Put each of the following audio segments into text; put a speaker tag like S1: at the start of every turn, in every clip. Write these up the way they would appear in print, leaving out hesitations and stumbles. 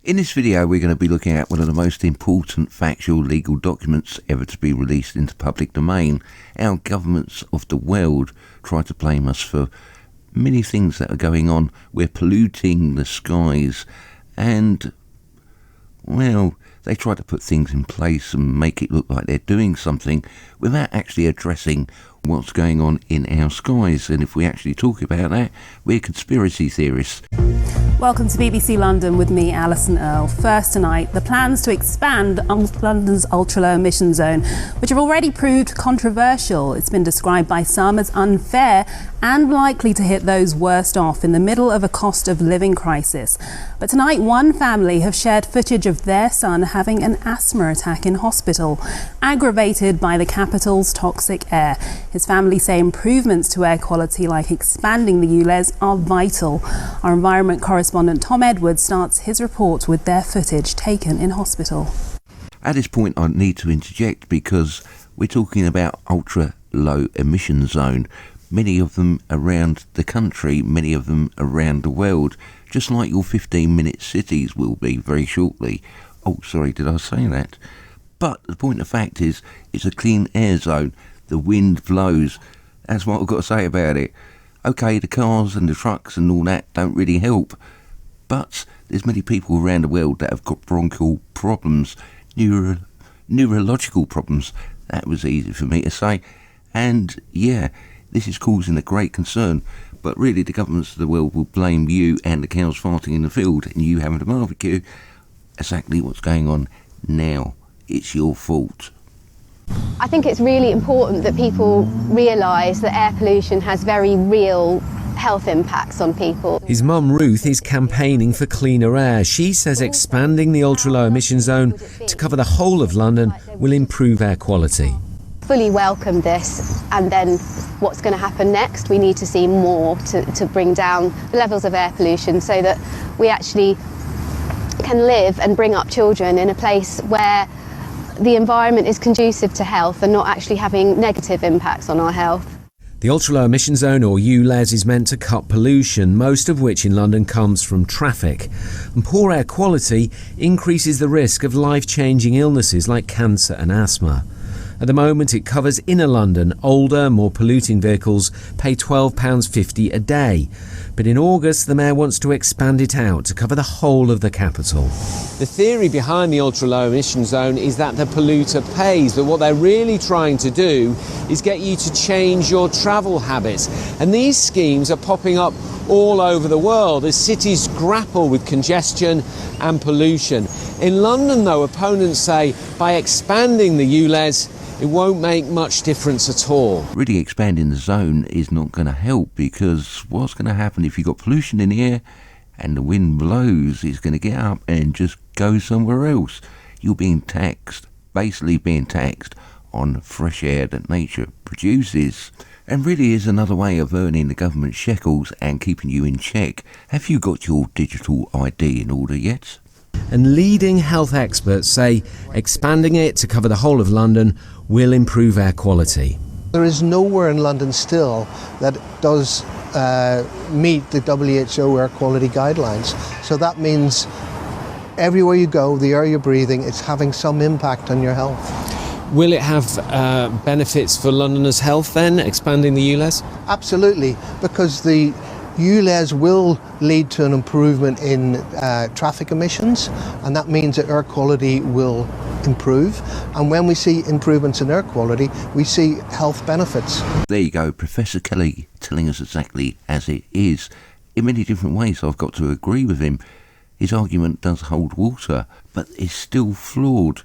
S1: In this video, we're going to be looking at one of the most important factual legal documents ever to be released into public domain. Our governments of the world try to blame us for many things that are going on. We're polluting the skies and, well, they try to put things in place and make it look like they're doing something without actually addressing what's going on in our skies. And if we actually talk about that, we're conspiracy theorists.
S2: Welcome to BBC London with me, Alison Earle. First tonight, the plans to expand London's ultra-low emission zone, which have already proved controversial. It's been described by some as unfair and likely to hit those worst off in the middle of a cost of living crisis. But tonight, one family have shared footage of their son having an asthma attack in hospital, aggravated by the capital's toxic air. His family say improvements to air quality, like expanding the ULEZ, are vital. Our environment correspondent Tom Edwards starts his report with their footage taken in hospital.
S1: At this point, I need to interject because we're talking about ultra-low emission zone. Many of them around the country, many of them around the world, just like your 15-minute cities will be very shortly. Oh, sorry, did I say that? But the point of fact is, it's a clean air zone. The wind blows. That's what I've got to say about it. Okay, the cars and the trucks and all that don't really help. But there's many people around the world that have got bronchial problems, neurological problems. That was easy for me to say. And yeah, this is causing a great concern. But really, the governments of the world will blame you and the cows farting in the field and you having a barbecue. Exactly what's going on now. It's your fault.
S3: I think it's really important that people realise that air pollution has very real health impacts on people.
S4: His mum Ruth is campaigning for cleaner air. She says expanding the ultra-low emission zone to cover the whole of London will improve air quality.
S3: Fully welcome this, and then what's going to happen next? We need to see more to bring down the levels of air pollution so that we actually can live and bring up children in a place where the environment is conducive to health and not actually having negative impacts on our health.
S4: The ultra-low emission zone, or ULEZ, is meant to cut pollution, most of which in London comes from traffic. And poor air quality increases the risk of life-changing illnesses like cancer and asthma. At the moment, it covers inner London. Older, more polluting vehicles pay £12.50 a day. But in August, the Mayor wants to expand it out to cover the whole of the capital. The theory behind the ultra-low emission zone is that the polluter pays, but what they're really trying to do is get you to change your travel habits. And these schemes are popping up all over the world as cities grapple with congestion and pollution. In London, though, opponents say by expanding the ULEZ, it won't make much difference at all.
S1: Really expanding the zone is not going to help, because what's going to happen if you've got pollution in the air and the wind blows? It's going to get up and just go somewhere else. You're being taxed, basically being taxed on fresh air that nature produces. And really is another way of earning the government shekels and keeping you in check. Have you got your digital ID in order yet?
S4: And leading health experts say expanding it to cover the whole of London will improve air quality.
S5: There is nowhere in London still that does meet the WHO air quality guidelines. So that means everywhere you go, the air you're breathing, it's having some impact on your health.
S4: Will it have benefits for Londoners' health then, expanding the ULEZ?
S5: Absolutely, because the ULEZ will lead to an improvement in traffic emissions, and that means that air quality will improve. And when we see improvements in air quality, we see health benefits.
S1: There you go, Professor Kelly telling us exactly as it is. In many different ways, I've got to agree with him. His argument does hold water, but it's still flawed,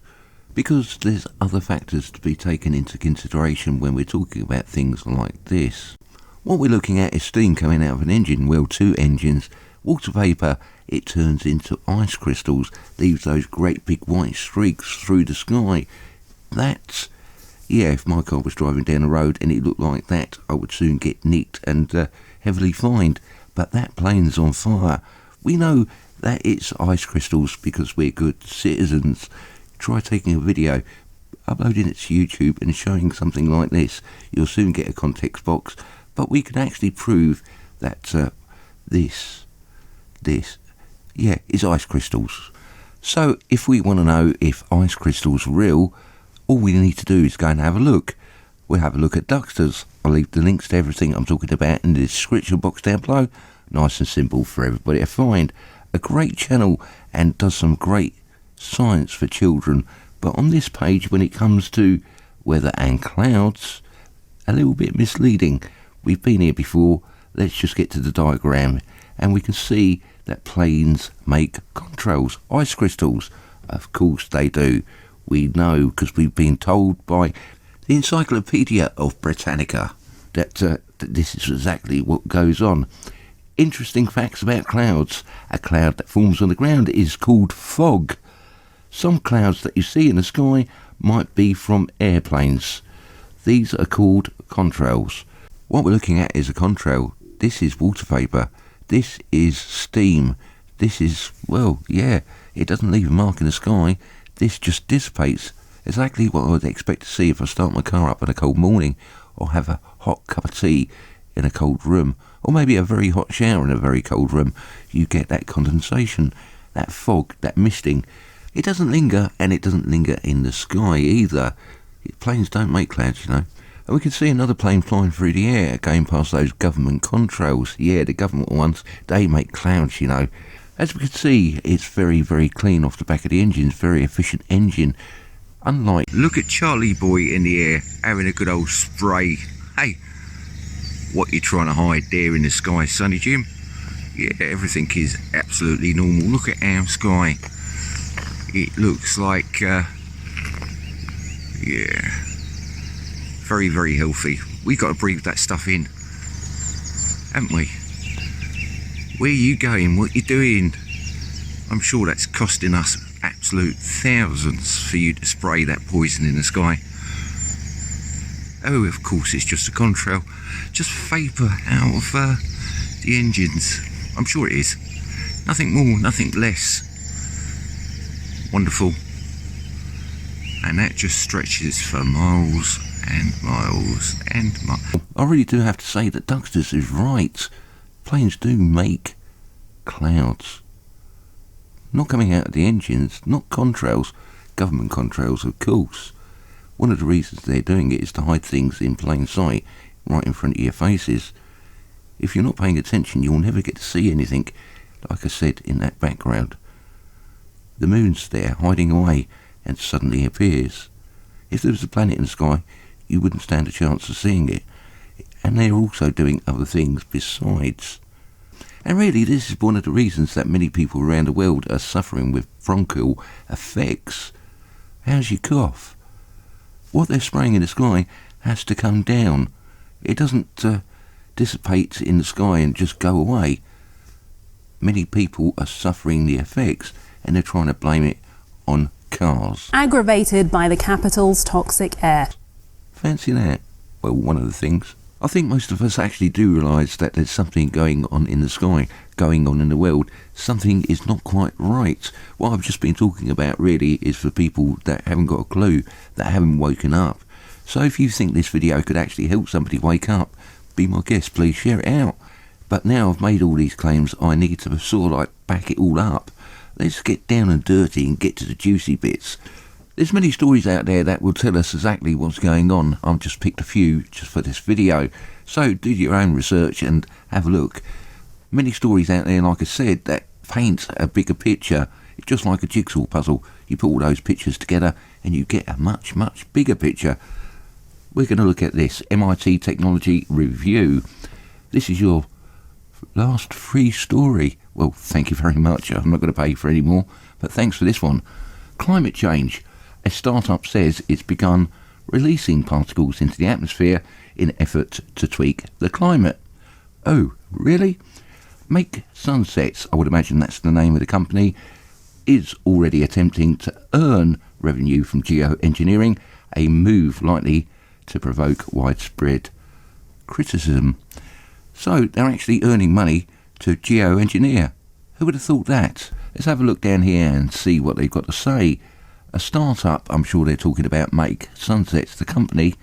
S1: because there's other factors to be taken into consideration when we're talking about things like this. What we're looking at is steam coming out of an engine, well, two engines. Water vapour, it turns into ice crystals, leaves those great big white streaks through the sky. That's, yeah, if my car was driving down the road and it looked like that, I would soon get nicked and heavily fined. But that plane's on fire. We know that it's ice crystals because we're good citizens. Try taking a video, uploading it to YouTube and showing something like this. You'll soon get a context box. But we can actually prove that this, is ice crystals. So if we want to know if ice crystals are real, all we need to do is go and have a look. We'll have a look at Ducksters. I'll leave the links to everything I'm talking about in the description box down below. Nice and simple for everybody to find. A great channel and does some great science for children. But on this page, when it comes to weather and clouds, a little bit misleading. We've been here before. Let's just get to the diagram and we can see that planes make contrails, ice crystals. Of course they do. We know because we've been told by the Encyclopedia of Britannica that this is exactly what goes on. Interesting facts about clouds. A cloud that forms on the ground is called fog. Some clouds that you see in the sky might be from airplanes. These are called contrails. What we're looking at is a contrail. This is water vapour. This is steam. This is, well, yeah, it doesn't leave a mark in the sky. This just dissipates. Exactly what I would expect to see if I start my car up on a cold morning or have a hot cup of tea in a cold room or maybe a very hot shower in a very cold room. You get that condensation, that fog, that misting. It doesn't linger and it doesn't linger in the sky either. Planes don't make clouds, you know. And we can see another plane flying through the air, going past those government contrails. Yeah, the government ones, they make clouds, you know. As we can see, it's very, very clean off the back of the engine. Very efficient engine. Unlike, look at Charlie Boy in the air, having a good old spray. Hey, what you trying to hide there in the sky, Sonny Jim? Yeah, everything is absolutely normal. Look at our sky. It looks like, yeah, very, very healthy. We got to breathe that stuff in, haven't we? Where you going? What you doing? I'm sure that's costing us absolute thousands for you to spray that poison in the sky. Oh, of course, it's just a contrail, just vapour out of the engines. I'm sure it is. Nothing more, nothing less. Wonderful. And that just stretches for miles and miles and miles. I really do have to say that Ducksters is right. Planes do make clouds. Not coming out of the engines, not contrails, government contrails of course. One of the reasons they're doing it is to hide things in plain sight, right in front of your faces. If you're not paying attention, you'll never get to see anything, like I said, in that background. The moon's there, hiding away, and suddenly appears. If there was a planet in the sky, you wouldn't stand a chance of seeing it. And they're also doing other things besides. And really, this is one of the reasons that many people around the world are suffering with bronchial effects. How's your cough? What they're spraying in the sky has to come down. It doesn't dissipate in the sky and just go away. Many people are suffering the effects and they're trying to blame it on cars.
S2: Aggravated by the capital's toxic air.
S1: Fancy that? Well, one of the things. I think most of us actually do realise that there's something going on in the sky, going on in the world. Something is not quite right. What I've just been talking about really is for people that haven't got a clue, that haven't woken up. So if you think this video could actually help somebody wake up, be my guest, please share it out. But now I've made all these claims, I need to sort of like back it all up. Let's get down and dirty and get to the juicy bits. There's many stories out there that will tell us exactly what's going on. I've just picked a few just for this video. So do your own research and have a look. Many stories out there, like I said, that paint a bigger picture. It's just like a jigsaw puzzle. You put all those pictures together and you get a much, much bigger picture. We're going to look at this MIT Technology Review. This is your last free story. Well, thank you very much. I'm not going to pay for any more, but thanks for this one. Climate change. A startup says it's begun releasing particles into the atmosphere in effort to tweak the climate. Oh, really? Make Sunsets, I would imagine that's the name of the company, is already attempting to earn revenue from geoengineering, a move likely to provoke widespread criticism. So they're actually earning money to geoengineer. Who would have thought that? Let's have a look down here and see what they've got to say. A startup, I'm sure they're talking about Make Sunsets, the company,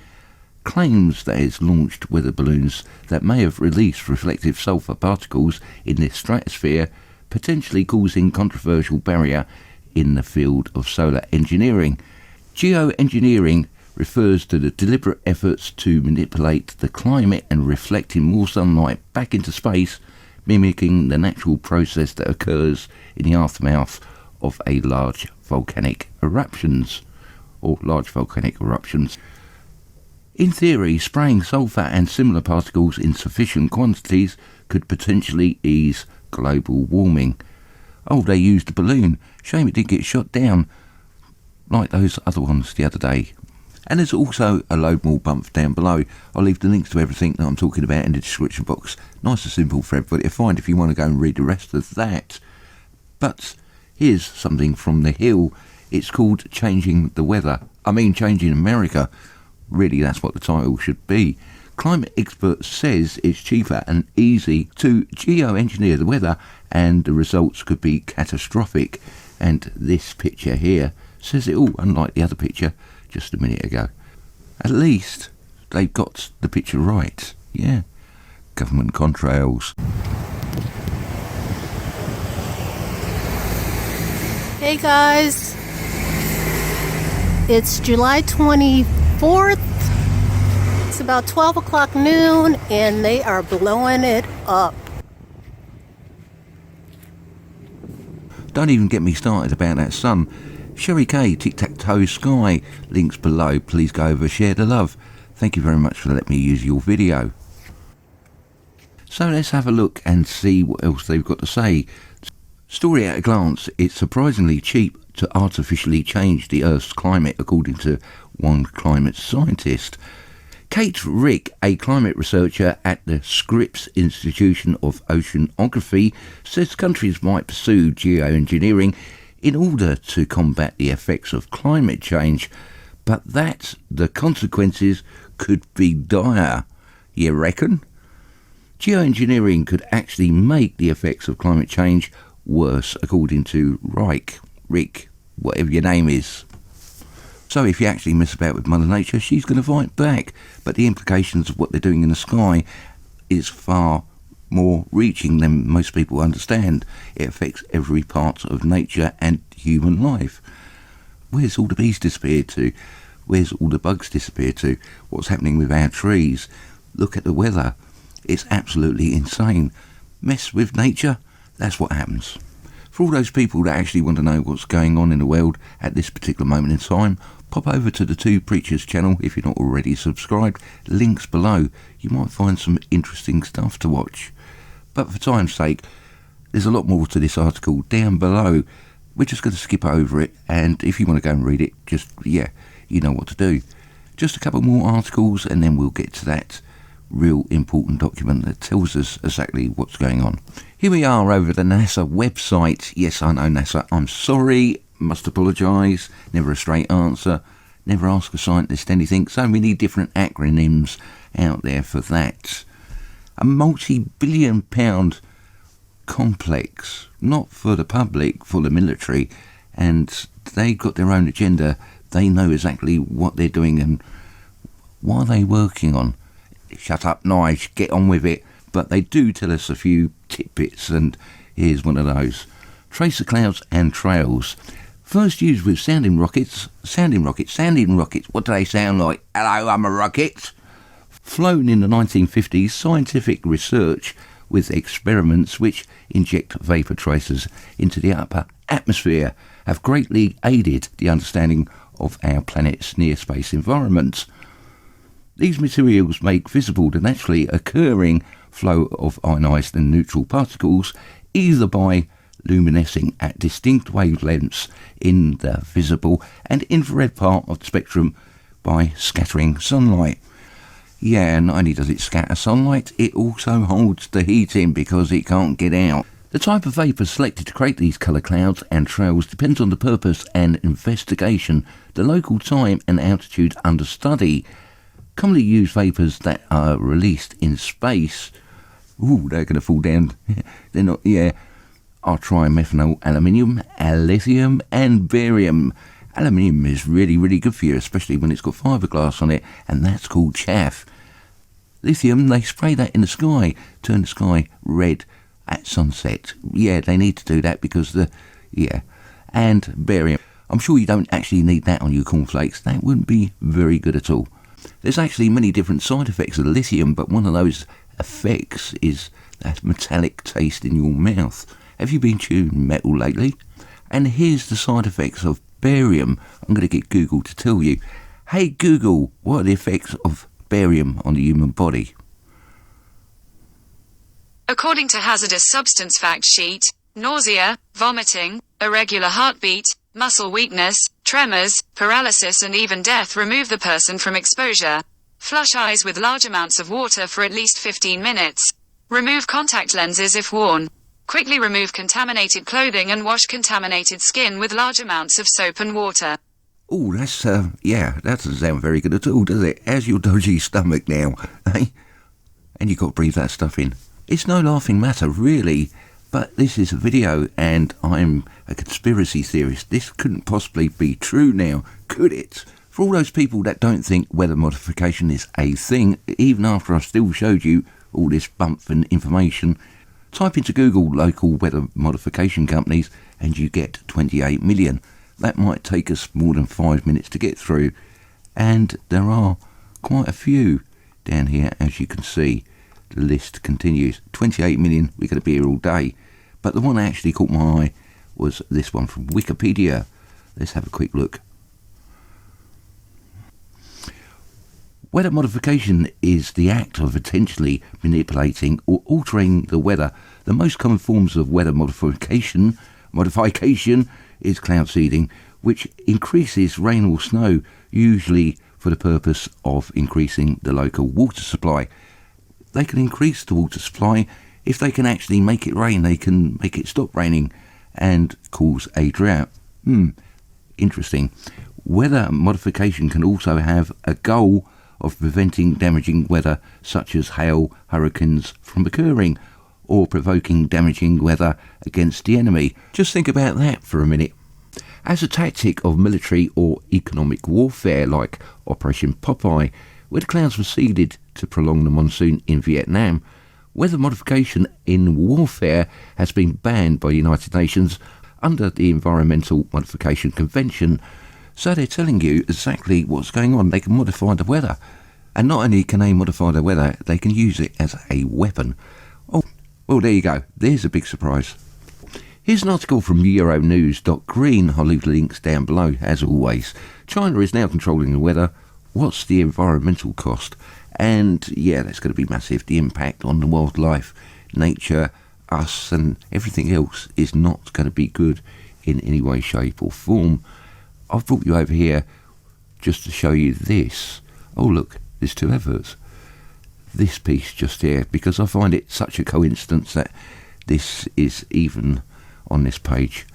S1: claims that it's launched weather balloons that may have released reflective sulfur particles in the stratosphere, potentially causing controversial barrier in the field of solar engineering. Geoengineering refers to the deliberate efforts to manipulate the climate and reflecting more sunlight back into space, mimicking the natural process that occurs in the aftermath of large volcanic eruptions. In theory, spraying sulphur and similar particles in sufficient quantities could potentially ease global warming. Oh, they used a balloon. Shame it didn't get shot down like those other ones the other day. And there's also a load more bump down below. I'll leave the links to everything that I'm talking about in the description box. Nice and simple for everybody to find if you want to go and read the rest of that. But here's something from the Hill. It's called Changing the Weather. Changing America. Really, that's what the title should be. Climate expert says it's cheaper and easy to geoengineer the weather, and the results could be catastrophic. And this picture here says it all, unlike the other picture just a minute ago. At least they've got the picture right. Yeah. Government contrails.
S6: Hey guys, it's July 24th. It's about 12 o'clock noon and they are blowing it up.
S1: Don't even get me started about that sun. Sherry K, Tic-Tac-Toe Sky, links below. Please go over, share the love. Thank you very much for letting me use your video. So let's have a look and see what else they've got to say. Story at a glance, it's surprisingly cheap to artificially change the Earth's climate, according to one climate scientist. Kate Rick, a climate researcher at the Scripps Institution of Oceanography, says countries might pursue geoengineering in order to combat the effects of climate change, but that the consequences could be dire. You reckon? Geoengineering could actually make the effects of climate change worse, according to Rick, whatever your name is. So if you actually mess about with Mother Nature, she's going to fight back. But the implications of what they're doing in the sky is far more reaching than most people understand. It affects every part of nature and human life. Where's all the bees disappeared to? Where's all the bugs disappeared to? What's happening with our trees? Look at the weather. It's absolutely insane. Mess with nature, that's what happens. For all those people that actually want to know what's going on in the world at this particular moment in time, pop over to the Two Preachers channel if you're not already subscribed. Links below. You might find some interesting stuff to watch. But for time's sake, there's a lot more to this article down below. We're just going to skip over it, and if you want to go and read it, you know what to do. Just a couple more articles and then we'll get to that real important document that tells us exactly what's going on. Here we are over the NASA website. Yes, I know NASA. I'm sorry. Must apologise. Never a straight answer. Never ask a scientist anything. So many different acronyms out there for that. A multi-billion pound complex, not for the public, for the military, and they've got their own agenda. They know exactly what they're doing and what are they working on. Shut up, Nige, get on with it. But they do tell us a few tidbits, and here's one of those. Tracer clouds and trails. First used with sounding rockets. What do they sound like? Hello, I'm a rocket. Flown in the 1950s, scientific research with experiments which inject vapour tracers into the upper atmosphere have greatly aided the understanding of our planet's near-space environment. These materials make visible the naturally occurring flow of ionised and neutral particles, either by luminescing at distinct wavelengths in the visible and infrared part of the spectrum by scattering sunlight. Yeah, not only does it scatter sunlight, it also holds the heat in because it can't get out. The type of vapour selected to create these colour clouds and trails depends on the purpose and investigation, the local time and altitude under study. Commonly used vapours that are released in space. Ooh, they're going to fall down. They're not, are trimethanol, aluminium, lithium and barium. Aluminium is really, really good for you, especially when it's got fiberglass on it, and that's called chaff. Lithium, they spray that in the sky, turn the sky red at sunset. Yeah, they need to do that because and barium. I'm sure you don't actually need that on your cornflakes. That wouldn't be very good at all. There's actually many different side effects of lithium, but one of those effects is that metallic taste in your mouth. Have you been chewing metal lately? And here's the side effects of barium. I'm going to get Google to tell you. Hey Google, what are the effects of barium on the human body?
S7: According to hazardous substance fact sheet, nausea, vomiting, irregular heartbeat, muscle weakness, tremors, paralysis and even death. Remove the person from exposure. Flush eyes with large amounts of water for at least 15 minutes. Remove contact lenses if worn. Quickly remove contaminated clothing and wash contaminated skin with large amounts of soap and water.
S1: Oh, that's, that doesn't sound very good at all, does it? How's your dodgy stomach now, eh? And you've got to breathe that stuff in. It's no laughing matter, really, but this is a video and I'm a conspiracy theorist. This couldn't possibly be true now, could it? For all those people that don't think weather modification is a thing, even after I still showed you all this bump and information, type into Google local weather modification companies and you get 28 million. That might take us more than 5 minutes to get through, and there are quite a few down here, as you can see. The list continues. 28 million, we're going to be here all day. But the one that actually caught my eye was this one from Wikipedia. Let's have a quick look. Weather modification is the act of intentionally manipulating or altering the weather. The most common forms of weather modification is cloud seeding, which increases rain or snow, usually for the purpose of increasing the local water supply. They can increase the water supply if they can actually make it rain. They can make it stop raining and cause a drought. Interesting. Weather modification can also have a goal of preventing damaging weather such as hail, hurricanes from occurring, or provoking damaging weather against the enemy. Just think about that for a minute. As a tactic of military or economic warfare like Operation Popeye, where the clouds were seeded to prolong the monsoon in Vietnam, weather modification in warfare has been banned by the United Nations under the Environmental Modification Convention. So they're telling you exactly what's going on. They can modify the weather. And not only can they modify the weather, they can use it as a weapon. Oh, well, there you go. There's a big surprise. Here's an article from Euronews.green. I'll leave the links down below, as always. China is now controlling the weather. What's the environmental cost? And yeah, that's going to be massive. The impact on the wildlife, nature, us and everything else is not going to be good in any way, shape or form. I've brought you over here just to show you this. Oh look, there's two adverts. This piece just here, because I find it such a coincidence that this is even on this page.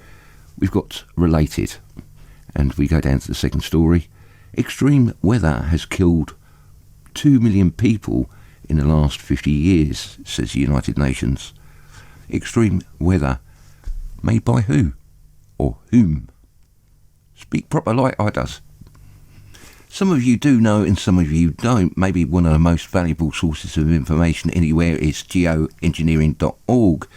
S1: We've got related, and we go down to the second story. Extreme weather has killed 2 million people in the last 50 years, says the United Nations. Extreme weather made by who? Or whom? Speak proper like I does. Some of you do know and some of you don't. Maybe one of the most valuable sources of information anywhere is geoengineering.org.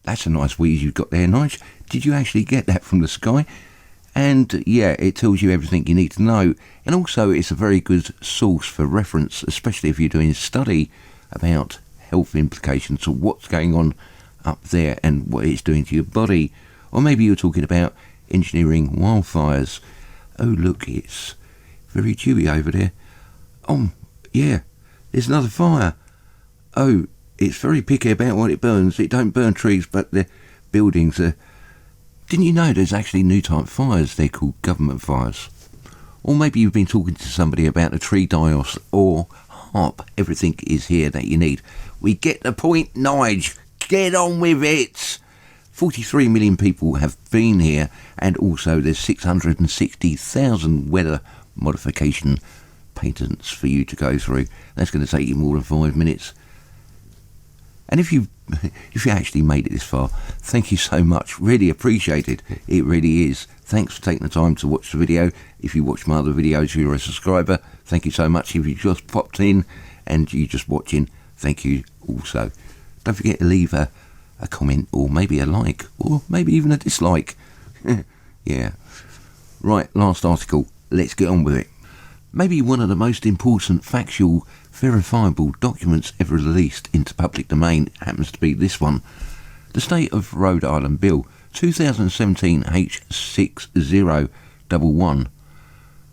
S1: That's a nice wheeze you've got there, Nige. Did you actually get that from the sky? And yeah, it tells you everything you need to know. And also it's a very good source for reference, especially if you're doing a study about health implications of what's going on up there and what it's doing to your body. Or maybe you're talking about engineering wildfires. Oh look, it's very dewy over there. Oh yeah, there's another fire. Oh, it's very picky about what it burns. It don't burn trees, but the buildings are... Didn't you know there's actually new type fires? They're called government fires. Or maybe you've been talking to somebody about a tree die-off or harp. Everything is here that you need. We get the point, Nige. Get on with it. 43 million people have been here, and also there's 660,000 weather modification patents for you to go through. That's going to take you more than 5 minutes. And if you actually made it this far, thank you so much. Really appreciate it. It really is. Thanks for taking the time to watch the video. If you watch my other videos, you're a subscriber. Thank you so much. If you just popped in and you're just watching, thank you also. Don't forget to leave a a comment, or maybe a like, or maybe even a dislike. Yeah. Right, last article. Let's get on with it. Maybe one of the most important factual, verifiable documents ever released into public domain happens to be this one. The State of Rhode Island Bill 2017 H6011.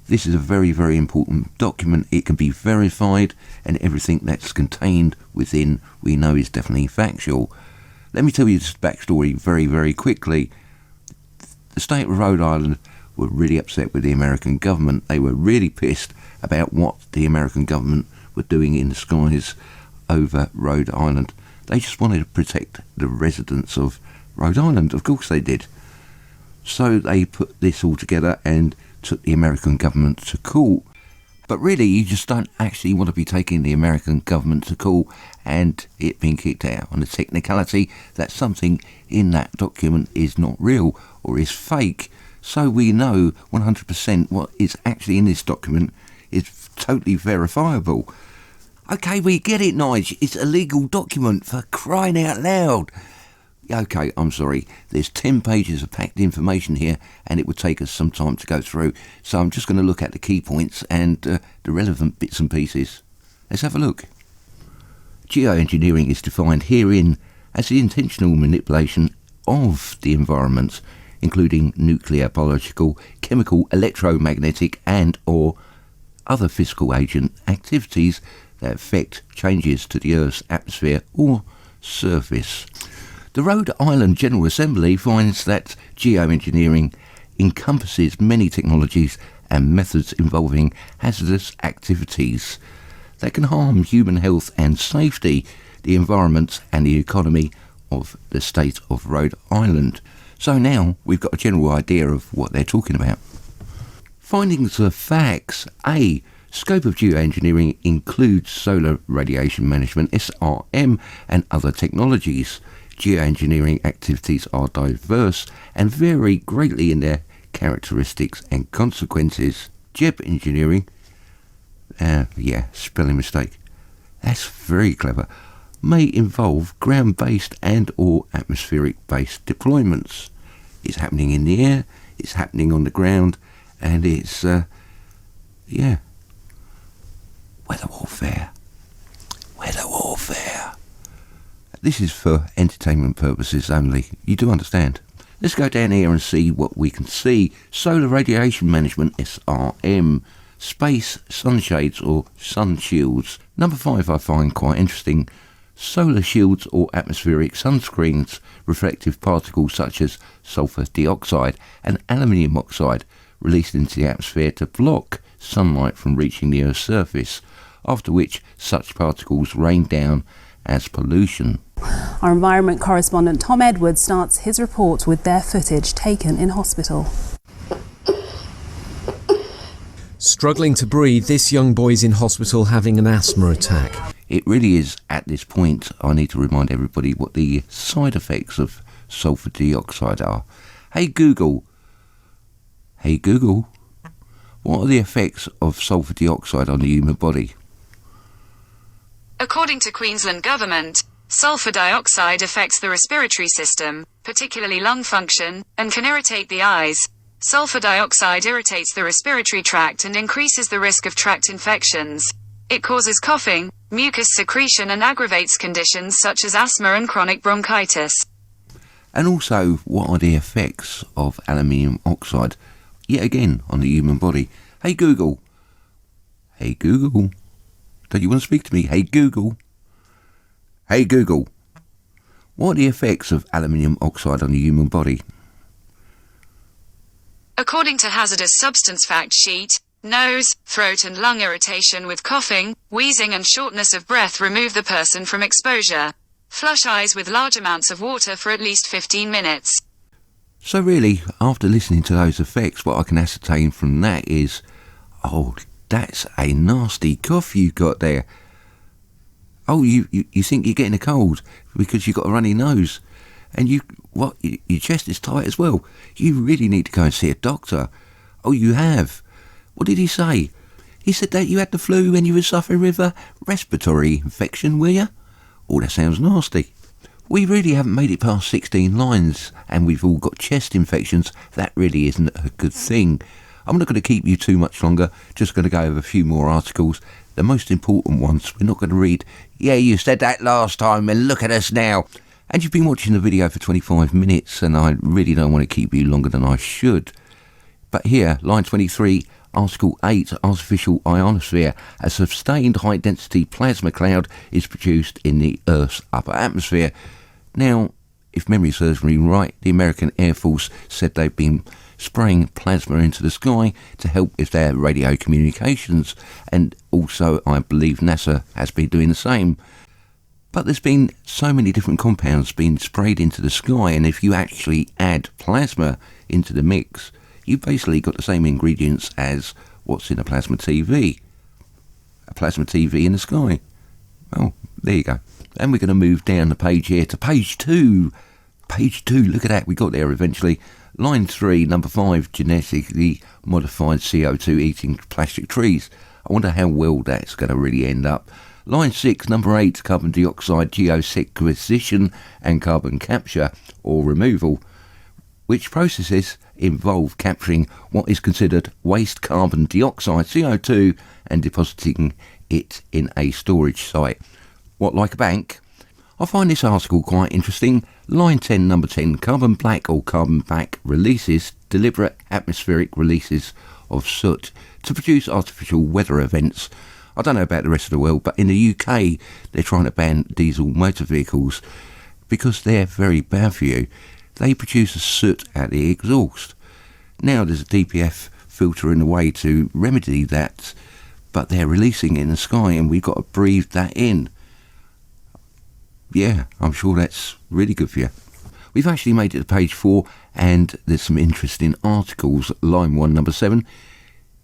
S1: This is a very, very important document. It can be verified, and everything that's contained within we know is definitely factual. Let me tell you this backstory very, very quickly. The state of Rhode Island were really upset with the American government. They were really pissed about what the American government were doing in the skies over Rhode Island. They just wanted to protect the residents of Rhode Island. Of course they did. So they put this all together and took the American government to court. But really, you just don't actually want to be taking the American government to court and it being kicked out on the technicality that something in that document is not real or is fake. So we know 100% what is actually in this document is totally verifiable. Okay, we get it, Nige. It's a legal document, for crying out loud. Okay, I'm sorry. There's 10 pages of packed information here, and it would take us some time to go through. So I'm just going to look at the key points and the relevant bits and pieces. Let's have a look. Geoengineering is defined herein as the intentional manipulation of the environment, including nuclear, biological, chemical, electromagnetic and or other physical agent activities that affect changes to the Earth's atmosphere or surface. The Rhode Island General Assembly finds that geoengineering encompasses many technologies and methods involving hazardous activities that can harm human health and safety, the environment and the economy of the state of Rhode Island. So now we've got a general idea of what they're talking about. Findings of facts. A. Scope of geoengineering includes solar radiation management, SRM, and other technologies. Geoengineering activities are diverse and vary greatly in their characteristics and consequences. Geoengineering, spelling mistake. That's very clever. May involve ground-based and or atmospheric-based deployments. It's happening in the air, it's happening on the ground, and it's, weather warfare. Weather warfare. This is for entertainment purposes only. You do understand. Let's go down here and see what we can see. Solar radiation management, SRM. Space sunshades or sun shields. Number 5 I find quite interesting. Solar shields or atmospheric sunscreens, reflective particles such as sulfur dioxide and aluminium oxide released into the atmosphere to block sunlight from reaching the Earth's surface, after which such particles rain down as pollution.
S2: Our environment correspondent Tom Edwards starts his report with their footage taken in hospital.
S4: Struggling to breathe, this young boy's in hospital having an asthma attack.
S1: It really is, at this point, I need to remind everybody what the side effects of sulfur dioxide are. Hey Google, what are the effects of sulfur dioxide on the human body?
S7: According to Queensland Government, sulfur dioxide affects the respiratory system, particularly lung function, and can irritate the eyes. Sulfur dioxide irritates the respiratory tract and increases the risk of tract infections. It causes coughing, mucus secretion and aggravates conditions such as asthma and chronic bronchitis.
S1: And also, what are the effects of aluminium oxide, yet again, on the human body? Hey Google, don't you want to speak to me? Hey Google, what are the effects of aluminium oxide on the human body?
S7: According to hazardous substance fact sheet, nose, throat and lung irritation with coughing, wheezing and shortness of breath remove the person from exposure. Flush eyes with large amounts of water for at least 15 minutes.
S1: So really, after listening to those effects, what I can ascertain from that is, oh, that's a nasty cough you got there. Oh, you think you're getting a cold because you've got a runny nose. And your chest is tight as well. You really need to go and see a doctor. Oh, you have? What did he say? He said that you had the flu and you were suffering with a respiratory infection, were you? Oh, that sounds nasty. We really haven't made it past 16 lines, and we've all got chest infections. That really isn't a good thing. I'm not going to keep you too much longer, just going to go over a few more articles. The most important ones, we're not going to read, yeah, you said that last time, and look at us now. And you've been watching the video for 25 minutes, and I really don't want to keep you longer than I should. But here, line 23, Article 8, Artificial Ionosphere. A sustained high-density plasma cloud is produced in the Earth's upper atmosphere. Now, if memory serves me right, the American Air Force said they've been spraying plasma into the sky to help with their radio communications, and also I believe NASA has been doing the same. But there's been so many different compounds being sprayed into the sky, and if you actually add plasma into the mix, you've basically got the same ingredients as what's in a plasma TV. A plasma TV in the sky. Oh, there you go. And we're going to move down the page here to page 2. Page 2, look at that, we got there eventually. Line 3, number 5, genetically modified CO2 eating plastic trees. I wonder how well that's going to really end up. Line 6, number 8, carbon dioxide geosequestration and carbon capture or removal, which processes involve capturing what is considered waste carbon dioxide, CO2, and depositing it in a storage site. What, like a bank? I find this article quite interesting. Line 10, number 10, carbon black or carbon back releases deliberate atmospheric releases of soot to produce artificial weather events. I don't know about the rest of the world, but in the UK they're trying to ban diesel motor vehicles because they're very bad for you. They produce a soot at the exhaust. Now there's a DPF filter in the way to remedy that, but they're releasing it in the sky and we've got to breathe that in. Yeah, I'm sure that's really good for you. We've actually made it to page 4, and there's some interesting articles. Line 1, number 7.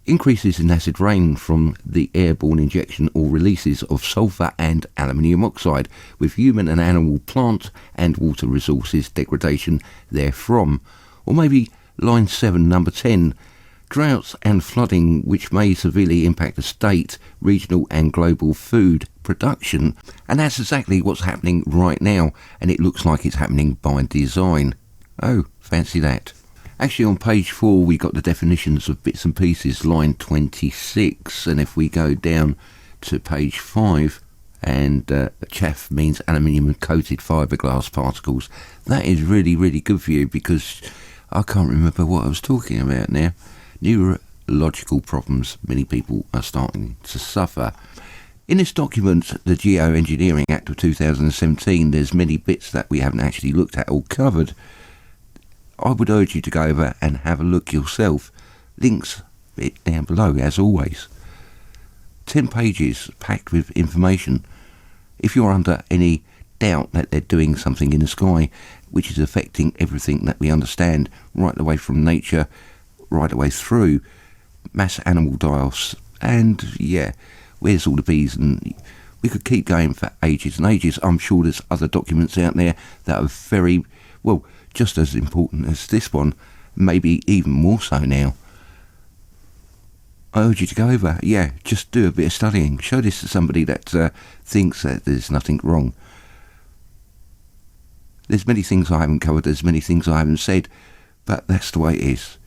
S1: Increases in acid rain from the airborne injection or releases of sulphur and aluminium oxide, with human and animal, plant and water resources degradation therefrom. Or maybe line 7, number 10. Droughts and flooding which may severely impact the state, regional and global food production. And that's exactly what's happening right now, and it looks like it's happening by design. Oh, fancy that. Actually on page 4 we got the definitions of bits and pieces, line 26, and if we go down to page 5, and chaff means aluminium coated fiberglass particles. That is really, really good for you, because I can't remember what I was talking about now. Neurological problems many people are starting to suffer. In this document, the Geoengineering Act of 2017, there's many bits that we haven't actually looked at or covered. I would urge you to go over and have a look yourself. Links down below, as always. 10 pages packed with information. If you're under any doubt that they're doing something in the sky which is affecting everything that we understand, right away from nature, right away through mass animal die-offs, and yeah, where's all the bees? And we could keep going for ages and ages. I'm sure there's other documents out there that are very, well, just as important as this one, maybe even more so now. I urge you to go over, yeah, just do a bit of studying. Show this to somebody that thinks that there's nothing wrong. There's many things I haven't covered, there's many things I haven't said, but that's the way it is.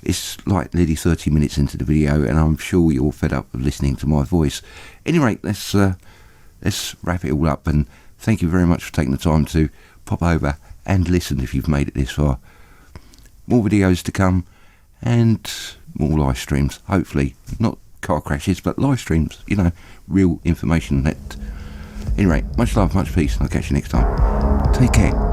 S1: It's like nearly 30 minutes into the video, and I'm sure you're fed up of listening to my voice. Anyway, let's wrap it all up, and thank you very much for taking the time to pop over and listen if you've made it this far. More videos to come, and more live streams, hopefully. Not car crashes, but live streams, you know, real information. Anyway, much love, much peace, and I'll catch you next time. Take care.